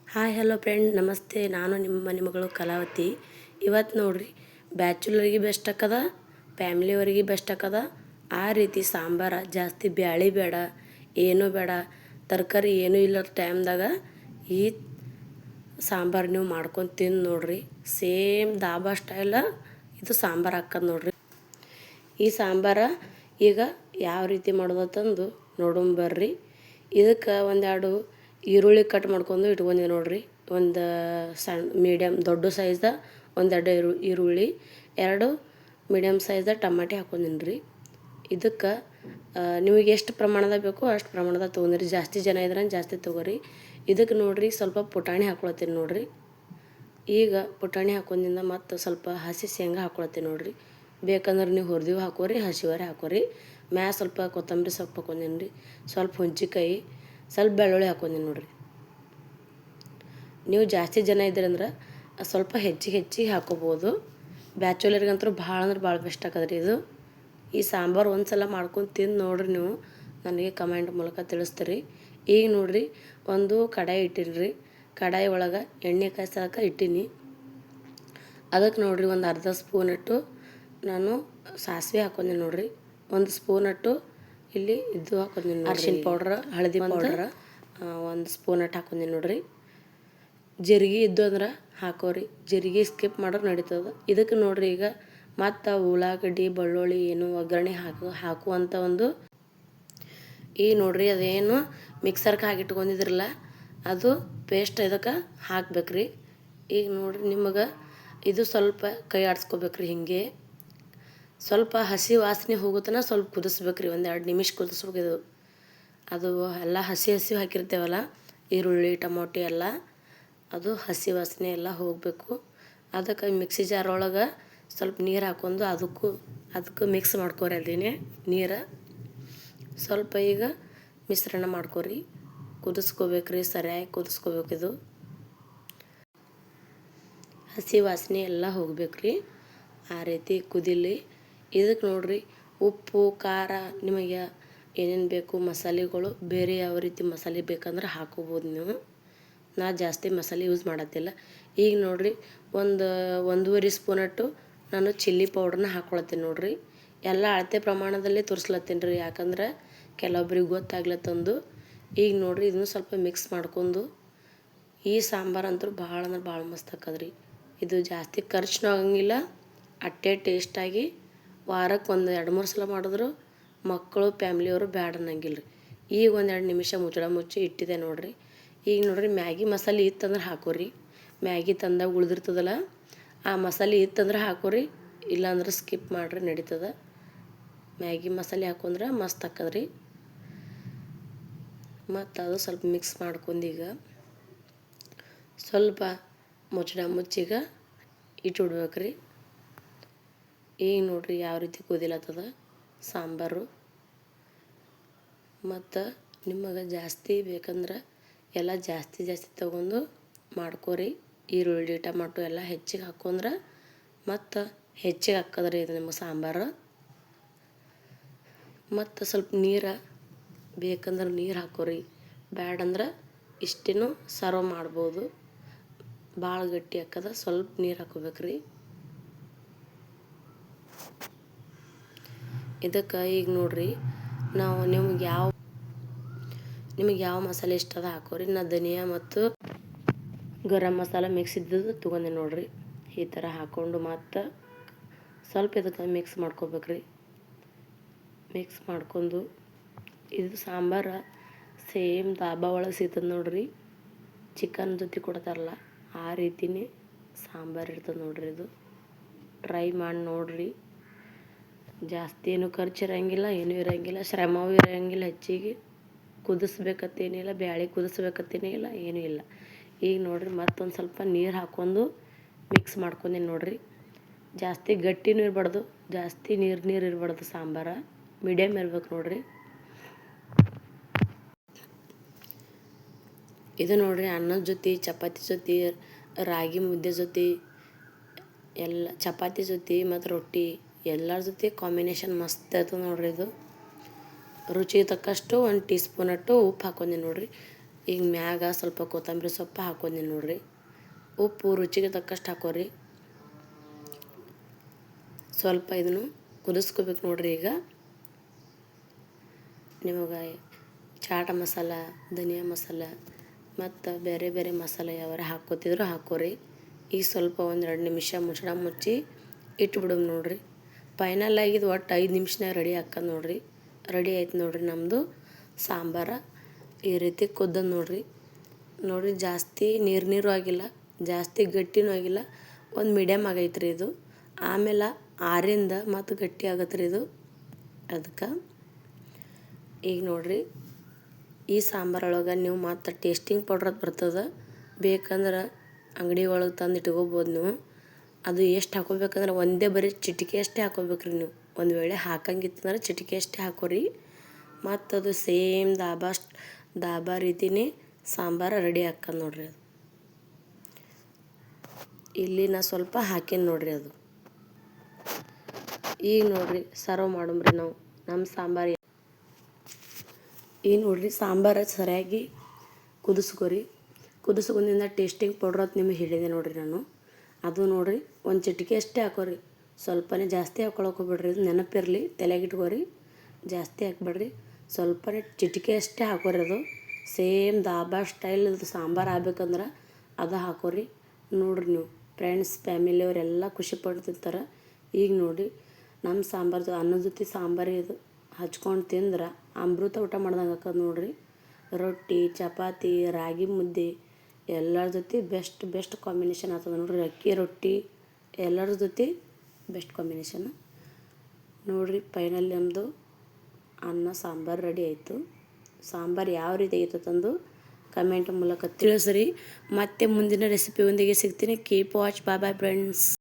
Hi hello friend ನಮಸ್ತೆ. ನಾನು ನಿಮ್ಮ ಮನೆ ಮಗಳು ಕಲಾವತಿ. ಇವತ್ತು ನೋಡ್ರಿ, ಬ್ಯಾಚುಲರಿಗೆ ಬೆಸ್ಟ್ ಆಕದ, ಫ್ಯಾಮ್ಲಿಯವರಿಗೆ ಬೆಸ್ಟ್ ಆಕದ. ಆ ರೀತಿ ಸಾಂಬಾರ ಜಾಸ್ತಿ ಬ್ಯಾಳಿ ಬೇಡ, ಏನೂ ಬೇಡ, ತರಕಾರಿ ಏನೂ ಇಲ್ಲ ಟೈಮ್ದಾಗ ಈ ಸಾಂಬಾರು ನೀವು ಮಾಡ್ಕೊಂಡು ತಿಂದು ನೋಡ್ರಿ. ಸೇಮ್ ದಾಬಾ ಸ್ಟೈಲ ಇದು ಸಾಂಬಾರು ಹಾಕದ್ ನೋಡ್ರಿ. ಈ ಸಾಂಬಾರ ಈಗ ಯಾವ ರೀತಿ ಮಾಡೋದಂತಂದು ನೋಡೋಣ ಬರ್ರಿ. ಇದಕ್ಕೆ ಒಂದೆರಡು ಈರುಳ್ಳಿ ಕಟ್ ಮಾಡ್ಕೊಂಡು ಇಟ್ಕೊಂಡಿದ್ದೆ ನೋಡ್ರಿ. ಒಂದು ಸಣ್ಣ ಮೀಡಿಯಮ್ ದೊಡ್ಡ ಸೈಜ್ದ ಒಂದೆರಡು ಈರುಳ್ಳಿ, ಎರಡು ಮೀಡಿಯಮ್ ಸೈಜ್ದ ಟಮಾಟೆ ಹಾಕೊಂಡಿನಿ ರೀ. ಇದಕ್ಕೆ ನಿಮಗೆ ಎಷ್ಟು ಪ್ರಮಾಣದಾಗ ಬೇಕೋ ಅಷ್ಟು ಪ್ರಮಾಣದಾಗ ತೊಗೊಂಡ್ರಿ. ಜಾಸ್ತಿ ಜನ ಇದ್ರೆ ಜಾಸ್ತಿ ತೊಗೊರಿ. ಇದಕ್ಕೆ ನೋಡ್ರಿ ಸ್ವಲ್ಪ ಪುಟಾಣಿ ಹಾಕ್ಕೊಳತ್ತೀನಿ ನೋಡ್ರಿ. ಈಗ ಪುಟಾಣಿ ಹಾಕೊಂಡಿಂದ ಮತ್ತು ಸ್ವಲ್ಪ ಹಸಿ ಶೇಂಗಾ ಹಾಕ್ಕೊಳತ್ತೀನಿ ನೋಡ್ರಿ. ಬೇಕಂದ್ರೆ ನೀವು ಹುರಿದಿವು ಹಾಕೋರಿ, ಹಸಿವರೆ ಹಾಕೋರಿ. ಸ್ವಲ್ಪ ಕೊತ್ತಂಬರಿ ಸೊಪ್ಪು ಹಾಕೊಂಡಿನಿ ರೀ, ಸ್ವಲ್ಪ ಹುಂಚಿಕಾಯಿ, ಸ್ವಲ್ಪ ಬೆಳ್ಳುಳ್ಳಿ ಹಾಕೊಂಡಿನಿ ನೋಡ್ರಿ. ನೀವು ಜಾಸ್ತಿ ಜನ ಇದ್ದೀರಂದ್ರೆ ಸ್ವಲ್ಪ ಹೆಚ್ಚಿಗೆ ಹಾಕೋಬೋದು. ಬ್ಯಾಚುಲರ್ಗಂತೂ ಭಾಳ ಅಂದ್ರೆ ಭಾಳ ಬೆಸ್ಟ್ ಆಕದ್ರಿ ಇದು. ಈ ಸಾಂಬಾರು ಒಂದು ಸಲ ಮಾಡ್ಕೊಂಡು ತಿಂದು ನೋಡ್ರಿ, ನೀವು ನನಗೆ ಕಮೆಂಟ್ ಮೂಲಕ ತಿಳಿಸ್ತೀರಿ. ಈಗ ನೋಡ್ರಿ, ಒಂದು ಕಡಾಯಿ ಇಟ್ಟಿನಿ ರೀ. ಕಡಾಯಿ ಒಳಗೆ ಎಣ್ಣೆ ಕಾಯ್ಸಕ್ಕೆ ಇಟ್ಟೀನಿ. ಅದಕ್ಕೆ ನೋಡ್ರಿ ಒಂದು ಅರ್ಧ ಸ್ಪೂನಟ್ಟು ನಾನು ಸಾಸಿವೆ ಹಾಕೊಂಡಿನಿ ನೋಡ್ರಿ. ಒಂದು ಸ್ಪೂನಟ್ಟು ಇಲ್ಲಿ ಇದು ಹಾಕೊಂಡಿನಿ, ಅರ್ಶಿಣ ಪೌಡ್ರ್, ಹಳದಿ ಪೌಡ್ರ್ ಒಂದು ಸ್ಪೂನಟ್ಟು ಹಾಕೊಂಡಿನಿ ನೋಡ್ರಿ. ಜೀರಿಗೆ ಇದ್ದು ಅಂದ್ರೆ ಹಾಕೋರಿ, ಜೀರಿಗೆ ಸ್ಕಿಪ್ ಮಾಡೋರು ನಡೀತದೆ. ಇದಕ್ಕೆ ನೋಡ್ರಿ ಈಗ ಮತ್ತು ಉಳ್ಳಾಗಡ್ಡಿ ಬೆಳ್ಳುಳ್ಳಿ ಏನು ಒಗ್ಗರಣೆ ಹಾಕುವಂಥ ಒಂದು ಈಗ ನೋಡ್ರಿ ಅದೇನು ಮಿಕ್ಸರ್ಗೆ ಹಾಕಿಟ್ಕೊಂಡಿದ್ರಲ್ಲ ಅದು ಪೇಸ್ಟ್ ಇದಕ್ಕೆ ಹಾಕ್ಬೇಕ್ರಿ. ಈಗ ನೋಡ್ರಿ ನಿಮಗೆ ಇದು ಸ್ವಲ್ಪ ಕೈ ಆಡಿಸ್ಕೋಬೇಕ್ರಿ. ಹಿಂಗೆ ಸ್ವಲ್ಪ ಹಸಿ ವಾಸನೆ ಹೋಗುತ್ತನ ಸ್ವಲ್ಪ ಕುದಿಸ್ಬೇಕ್ರಿ, ಒಂದು 2 ನಿಮಿಷ ಕುದಿಸ್ಬೇಕು. ಇದು ಅದು ಎಲ್ಲ ಹಸಿ ಹಾಕಿರ್ತೇವಲ್ಲ, ಈರುಳ್ಳಿ ಟೊಮೊಟೊ ಎಲ್ಲ, ಅದು ಹಸಿ ವಾಸನೆ ಎಲ್ಲ ಹೋಗಬೇಕು. ಅದಕ್ಕೆ ಮಿಕ್ಸಿ ಜಾರ್ ಒಳಗೆ ಸ್ವಲ್ಪ ನೀರು ಹಾಕ್ಕೊಂಡು ಅದಕ್ಕೂ ಮಿಕ್ಸ್ ಮಾಡ್ಕೊರಿ. ಅದೇನೆ ನೀರು ಸ್ವಲ್ಪ ಈಗ ಮಿಶ್ರಣ ಮಾಡ್ಕೊರಿ, ಕುದಿಸ್ಕೋಬೇಕ್ರಿ, ಸರಿಯಾಗಿ ಕುದಿಸ್ಕೋಬೇಕು. ಇದು ಹಸಿ ವಾಸನೆ ಎಲ್ಲ ಹೋಗ್ಬೇಕ್ರಿ, ಆ ರೀತಿ ಕುದಿಲಿ. ಇದಕ್ಕೆ ನೋಡ್ರಿ ಉಪ್ಪು ಖಾರ ನಿಮಗೆ ಏನೇನು ಬೇಕು ಮಸಾಲೆಗಳು, ಬೇರೆ ಯಾವ ರೀತಿ ಮಸಾಲೆ ಬೇಕಂದ್ರೆ ಹಾಕೋಬೋದು ನೀವು. ನಾ ಜಾಸ್ತಿ ಮಸಾಲೆ ಯೂಸ್ ಮಾಡತ್ತಿಲ್ಲ. ಈಗ ನೋಡ್ರಿ ಒಂದೂವರೆ ಸ್ಪೂನಟ್ಟು ನಾನು ಚಿಲ್ಲಿ ಪೌಡ್ರನ್ನ ಹಾಕ್ಕೊಳತ್ತೀನಿ ನೋಡ್ರಿ. ಎಲ್ಲ ಅಳತೆ ಪ್ರಮಾಣದಲ್ಲಿ ತೋರಿಸ್ಲತ್ತೀನಿ ರೀ, ಯಾಕಂದ್ರೆ ಕೆಲವೊಬ್ರಿಗೆ ಗೊತ್ತಾಗ್ಲತ್ತಂದು. ಈಗ ನೋಡ್ರಿ ಇದನ್ನು ಸ್ವಲ್ಪ ಮಿಕ್ಸ್ ಮಾಡ್ಕೊಂಡು ಈ ಸಾಂಬಾರು ಅಂತೂ ಭಾಳ ಅಂದ್ರೆ ಭಾಳ ಮಸ್ತ್ ಆಕದ್ರಿ. ಇದು ಜಾಸ್ತಿ ಖರ್ಚು ಆಗಂಗಿಲ್ಲ, ಅಟ್ಟೆ ಟೇಸ್ಟಾಗಿ ವಾರಕ್ಕೆ ಒಂದು 2-3 ಸಲ ಮಾಡಿದ್ರು ಮಕ್ಕಳು ಫ್ಯಾಮ್ಲಿಯವರು ಬ್ಯಾಡ ಅನ್ನಂಗಿಲ್ಲ ರೀ. ಈಗ ಒಂದು 2 ನಿಮಿಷ ಮುಚ್ಚಿ ಇಟ್ಟಿದೆ ನೋಡ್ರಿ. ಈಗ ನೋಡ್ರಿ ಮ್ಯಾಗಿ ಮಸಾಲೆ ಇತ್ತಂದ್ರೆ ಹಾಕೋರಿ. ಮ್ಯಾಗಿ ತಂದಾಗ ಉಳಿದಿರ್ತದಲ್ಲ ಆ ಮಸಾಲೆ ಇತ್ತಂದ್ರೆ ಹಾಕೋರಿ, ಇಲ್ಲಾಂದ್ರೆ ಸ್ಕಿಪ್ ಮಾಡಿರಿ ನಡೀತದೆ. ಮ್ಯಾಗಿ ಮಸಾಲೆ ಹಾಕೊಂಡ್ರೆ ಮಸ್ತ್ ಆಕದ್ರಿ. ಮತ್ತು ಅದು ಸ್ವಲ್ಪ ಮಿಕ್ಸ್ ಮಾಡ್ಕೊಂಡೀಗ ಸ್ವಲ್ಪ ಮುಚ್ಚೀಗ ಇಟ್ಬಿಡ್ಬೇಕ್ರಿ. ಈಗ ನೋಡ್ರಿ ಯಾವ ರೀತಿ ಕುದಿಲತ್ತದ ಸಾಂಬಾರು. ಮತ್ತು ನಿಮಗೆ ಜಾಸ್ತಿ ಬೇಕಂದ್ರೆ ಎಲ್ಲ ಜಾಸ್ತಿ ತೊಗೊಂಡು ಮಾಡ್ಕೋರಿ. ಈರುಳ್ಳಿ ಟೊಮಟೊ ಎಲ್ಲ ಹೆಚ್ಚಿಗೆ ಹಾಕೊಂಡ್ರೆ ಮತ್ತು ಹೆಚ್ಚಿಗೆ ಹಾಕದ್ರಿ ಇದು ನಿಮಗೆ ಸಾಂಬಾರು. ಮತ್ತು ಸ್ವಲ್ಪ ನೀರು ಬೇಕಂದ್ರೆ ನೀರು ಹಾಕೋರಿ, ಬ್ಯಾಡಂದ್ರೆ ಇಷ್ಟೇನು ಸರ್ವ್ ಮಾಡ್ಬೋದು. ಭಾಳ ಗಟ್ಟಿ ಹಾಕದ ಸ್ವಲ್ಪ ನೀರು ಹಾಕೋಬೇಕ್ರಿ. ಇದಕ್ಕೆ ಈಗ ನೋಡ್ರಿ ನಾವು ನಿಮಗೆ ಯಾವ ಮಸಾಲೆ ಇಷ್ಟ ಅದ ಹಾಕೋರಿ. ನಾ ಧನಿಯಾ ಮತ್ತು ಗರಂ ಮಸಾಲ ಮಿಕ್ಸ್ ಇದ್ದದ್ದು ತೊಗೊಂಡೆ ನೋಡ್ರಿ. ಈ ಥರ ಹಾಕ್ಕೊಂಡು ಮತ್ತು ಸ್ವಲ್ಪ ಇದಕ್ಕೆ ಮಿಕ್ಸ್ ಮಾಡ್ಕೋಬೇಕ್ರಿ. ಮಿಕ್ಸ್ ಮಾಡ್ಕೊಂಡು ಇದು ಸಾಂಬಾರು ಸೇಮ್ ದಾಬಾ ಒಳಗೆ ಸಿಗ್ತದೆ ನೋಡ್ರಿ, ಚಿಕನ್ ಜೊತೆ ಕೊಡ್ತಾರಲ್ಲ ಆ ರೀತಿನೇ ಸಾಂಬಾರು ಇರ್ತದೆ ನೋಡ್ರಿ. ಇದು ಟ್ರೈ ಮಾಡಿ ನೋಡ್ರಿ. ಜಾಸ್ತಿ ಏನು ಖರ್ಚು ಇರೋಂಗಿಲ್ಲ, ಏನೂ ಇರೋಂಗಿಲ್ಲ, ಶ್ರಮವೂ ಇರೋಂಗಿಲ್ಲ. ಹೆಚ್ಚಿಗೆ ಕುದಿಸ್ಬೇಕತ್ತೇನಿಲ್ಲ, ಬ್ಯಾಳೆ ಕುದಿಸ್ಬೇಕತ್ತೇನಿಲ್ಲ, ಏನೂ ಇಲ್ಲ. ಈಗ ನೋಡ್ರಿ ಮತ್ತೊಂದು ಸ್ವಲ್ಪ ನೀರು ಹಾಕ್ಕೊಂಡು ಮಿಕ್ಸ್ ಮಾಡ್ಕೊಂಡೀನಿ ನೋಡ್ರಿ. ಜಾಸ್ತಿ ಗಟ್ಟಿನೂ ಇರಬಾರ್ದು, ಜಾಸ್ತಿ ನೀರು ಇರಬಾರ್ದು. ಸಾಂಬಾರು ಮೀಡಿಯಮ್ ಇರ್ಬೇಕು ನೋಡ್ರಿ. ಇದು ನೋಡ್ರಿ ಅನ್ನದ ಜೊತೆ, ಚಪಾತಿ ಜೊತೆ, ರಾಗಿ ಮುದ್ದೆ ಜೊತೆ ಎಲ್ಲ, ಚಪಾತಿ ಜೊತೆ ಮತ್ತು ರೊಟ್ಟಿ ಎಲ್ಲರ ಜೊತೆ ಕಾಂಬಿನೇಷನ್ ಮಸ್ತ್ ಇರ್ತದೆ ನೋಡ್ರಿ. ಇದು ರುಚಿ ತಕ್ಕಷ್ಟು 1 ಟೀ ಸ್ಪೂನಟ್ಟು ಉಪ್ಪು ಹಾಕೊಂಡೆ ನೋಡ್ರಿ. ಈಗ ಮ್ಯಾಗ ಸ್ವಲ್ಪ ಕೊತ್ತಂಬರಿ ಸೊಪ್ಪು ಹಾಕೊಂಡಿ ನೋಡ್ರಿ. ಉಪ್ಪು ರುಚಿಗೆ ತಕ್ಕಷ್ಟು ಹಾಕೋರಿ. ಸ್ವಲ್ಪ ಇದನ್ನು ಕುದಿಸ್ಕೋಬೇಕು ನೋಡ್ರಿ. ಈಗ ನಿಮಗೆ ಚಾಟ್ ಮಸಾಲ, ಧನಿಯಾ ಮಸಾಲ ಮತ್ತು ಬೇರೆ ಬೇರೆ ಮಸಾಲೆ ಯಾವಾರ ಹಾಕ್ಕೋತಿದ್ರು ಹಾಕೋರಿ. ಈಗ ಸ್ವಲ್ಪ 1-2 ನಿಮಿಷ ಮುಚ್ಚಳ ಮುಚ್ಚಿ ಇಟ್ಬಿಡೋದು ನೋಡ್ರಿ. ಫೈನಲ್ ಆಗಿದ್ದು ಒಟ್ಟು 5 ನಿಮಿಷನಾಗ ರೆಡಿ ಹಾಕೋದು ನೋಡ್ರಿ. ರೆಡಿ ಆಯ್ತು ನೋಡ್ರಿ ನಮ್ಮದು ಸಾಂಬಾರ. ಈ ರೀತಿ ಕುದ್ದದ್ದು ನೋಡ್ರಿ. ಜಾಸ್ತಿ ನೀರು ಆಗಿಲ್ಲ, ಜಾಸ್ತಿ ಗಟ್ಟಿನೂ ಆಗಿಲ್ಲ, ಒಂದು ಮೀಡಿಯಮ್ ಆಗೈತ್ರಿ ಇದು. ಆಮೇಲೆ ಆರಿಂದ ಮತ್ತು ಗಟ್ಟಿ ಆಗತ್ತೆ ರೀ ಇದು. ಅದಕ್ಕೆ ಈಗ ನೋಡ್ರಿ, ಈ ಸಾಂಬಾರೊಳಗೆ ನೀವು ಮತ್ತು ಟೇಸ್ಟಿಂಗ್ ಪೌಡ್ರ್ ಅಂತ ಬರ್ತದೆ. ಬೇಕಂದ್ರೆ ಅಂಗಡಿ ಒಳಗೆ ತಂದು ಇಟ್ಕೋಬೋದು ನೀವು. ಅದು ಎಷ್ಟು ಹಾಕೋಬೇಕಂದ್ರೆ ಒಂದೇ ಬರೀ ಚಿಟಿಕೆ ಅಷ್ಟೇ ಹಾಕೋಬೇಕ್ರಿ ನೀವು. ಒಂದು ವೇಳೆ ಹಾಕಂಗಿತ್ತಂದ್ರೆ ಚಿಟಿಕೆ ಅಷ್ಟೇ ಹಾಕೋರಿ. ಮತ್ತು ಅದು ಸೇಮ್ ದಾಬಾ ರೀತಿನೇ ಸಾಂಬಾರು ರೆಡಿ ಹಾಕೋದು ನೋಡ್ರಿ. ಅದು ಇಲ್ಲಿ ನಾ ಸ್ವಲ್ಪ ಹಾಕೇನಿ ನೋಡ್ರಿ. ಅದು ಈಗ ನೋಡ್ರಿ ಸರ್ವ್ ಮಾಡಮ್ರಿ ನಾವು ನಮ್ಮ ಸಾಂಬಾರು. ಈಗ ನೋಡ್ರಿ ಸಾಂಬಾರು ಸರಿಯಾಗಿ ಕುದಿಸ್ಕೊರಿ. ಕುದಿಸ್ಕೊಂಡಿಂದ ಟೇಸ್ಟಿಂಗ್ ಪೌಡ್ರ್ ಅಂತ ನಿಮಗೆ ಹೇಳಿದೆ ನೋಡ್ರಿ ನಾನು. ಅದು ನೋಡ್ರಿ ಒಂದು ಚಿಟಿಕೆ ಅಷ್ಟೇ ಹಾಕೋರಿ. ಸ್ವಲ್ಪನೇ ಜಾಸ್ತಿ ಹಾಕೊಳಕ್ಕೆ ಹೋಗ್ಬೇಡ್ರಿ. ಇದು ನೆನಪಿರಲಿ, ತಲೆಗಿಟ್ಕೋರಿ. ಜಾಸ್ತಿ ಹಾಕ್ಬೇಡ್ರಿ, ಸ್ವಲ್ಪನೇ ಚಿಟಿಕೆ ಅಷ್ಟೇ ಹಾಕೋರಿ. ಅದು ಸೇಮ್ ದಾಬಾ ಸ್ಟೈಲ್ ಇದು ಸಾಂಬಾರು ಆಗ್ಬೇಕಂದ್ರೆ ಅದು ಹಾಕೋರಿ. ನೋಡ್ರಿ ನೀವು ಫ್ರೆಂಡ್ಸ್ ಫ್ಯಾಮಿಲಿಯವರೆಲ್ಲ ಖುಷಿ ಪಟ್ಟು ತಿಂತಾರೆ. ಈಗ ನೋಡಿ ನಮ್ಮ ಸಾಂಬಾರ್ದು ಅನ್ನದ ಜೊತೆ ಸಾಂಬಾರು ಇದು ಹಚ್ಕೊಂಡು ತಿಂದ್ರೆ ಅಮೃತ ಊಟ ಮಾಡ್ದಂಗೆ ಹಾಕೋದು ನೋಡ್ರಿ. ರೊಟ್ಟಿ, ಚಪಾತಿ, ರಾಗಿ ಮುದ್ದೆ ಎಲ್ಲರ ಜೊತೆ ಬೆಸ್ಟ್ ಕಾಂಬಿನೇಷನ್ ಆಗ್ತದೆ ನೋಡ್ರಿ. ಅಕ್ಕಿ ರೊಟ್ಟಿ ಎಲ್ಲರ ಜೊತೆ ಬೆಸ್ಟ್ ಕಾಂಬಿನೇಷನ್ ನೋಡ್ರಿ. ಫೈನಲ್ ನಮ್ಮದು ಅನ್ನ ಸಾಂಬಾರು ರೆಡಿ ಆಯಿತು. ಸಾಂಬಾರು ಯಾವ ರೀತಿ ಆಗಿತ್ತು ತಂದು ಕಮೆಂಟ್ ಮೂಲಕ ತಿಳಿಸ್ರಿ. ಮತ್ತೆ ಮುಂದಿನ ರೆಸಿಪಿಯೊಂದಿಗೆ ಸಿಗ್ತೀನಿ. Keep watch. Bye friends.